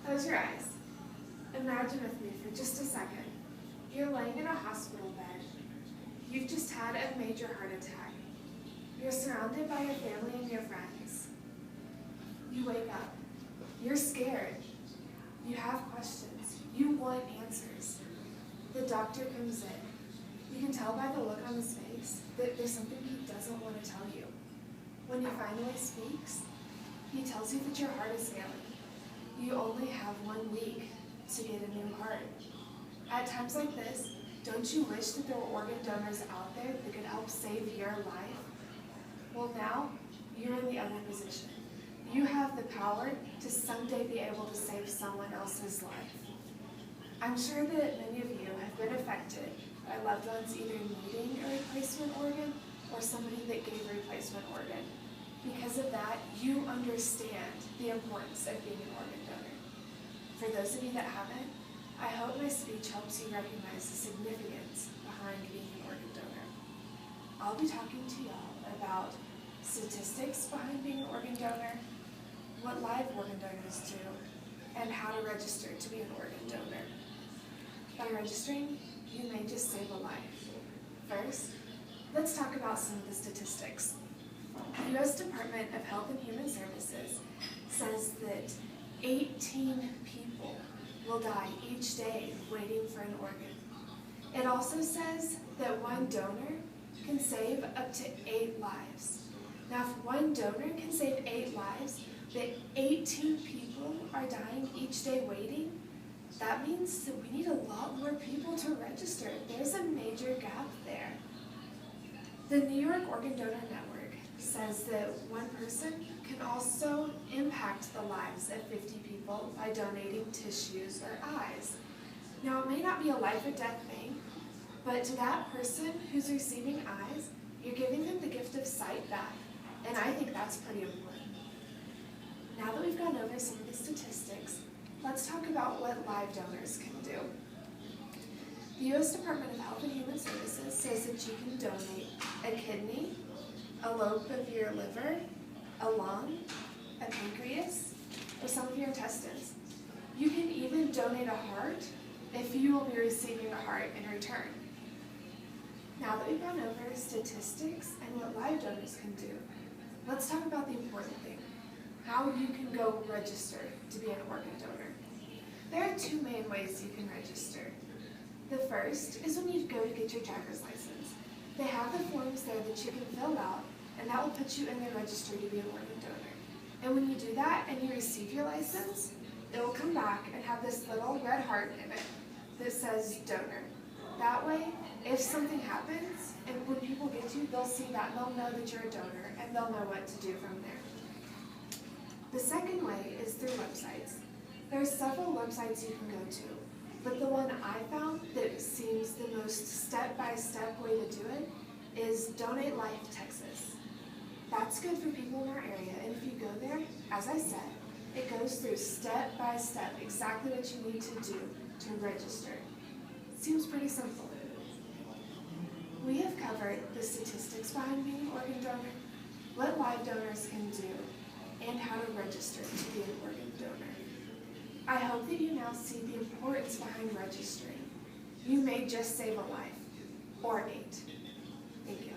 Close your eyes. Imagine with me for just a second. You're laying in a hospital bed. You've just had a major heart attack. You're surrounded by your family and your friends. You wake up. You're scared. You have questions. You want answers. The doctor comes in. You can tell by the look on his face that there's something he doesn't want to tell you. When he finally speaks, he tells you that your heart is failing. You only have 1 week to get a new heart. At times like this, don't you wish that there were organ donors out there that could help save your life? Well, now you're in the other position. You have the power to someday be able to save someone else's life. I'm sure that many of you have been affected by loved ones either needing a replacement organ or somebody that gave a replacement organ. Because of that, you understand the importance of being an organ donor. For those of you that haven't, I hope my speech helps you recognize the significance behind being an organ donor. I'll be talking to y'all about statistics behind being an organ donor, what live organ donors do, and how to register to be an organ donor. By registering, you may just save a life. First, let's talk about some of the statistics. The U.S. Department of Health and Human Services says that 18 people will die each day waiting for an organ. It also says that one donor can save up to 8 lives. Now, if one donor can save 8 lives, but 18 people are dying each day waiting, that means that we need a lot more people to register. There's a major gap there. The New York Organ Donor Network says that one person can also impact the lives of 50 people by donating tissues or eyes. Now, it may not be a life or death thing, but to that person who's receiving eyes, you're giving them the gift of sight back, and I think that's pretty important. Now that we've gone over some of the statistics, let's talk about what live donors can do. The U.S. Department of Health and Human Services says that you can donate a kidney, a lobe of your liver, a lung, a pancreas, or some of your intestines. You can even donate a heart if you will be receiving a heart in return. Now that we've gone over statistics and what live donors can do, let's talk about the important thing, how you can go register to be an organ donor. There are 2 main ways you can register. The first is when you go to get your driver's license. They have the forms there that you can fill out, and that will put you in the registry to be an organ donor. And when you do that and you receive your license, it will come back and have this little red heart in it that says donor. That way, if something happens, and when people get you, they'll see that and they'll know that you're a donor, and they'll know what to do from there. The second way is through websites. There are several websites you can go to, but the one I found that seems the most step-by-step way to do it is Donate Life Texas. That's good for people in our area, and if you go there, as I said, it goes through step-by-step exactly what you need to do to register. Seems pretty simple. We have covered the statistics behind being an organ donor, what live donors can do, and how to register to be an organ donor. I hope that you now see the importance behind registering. You may just save a life, or 8. Thank you.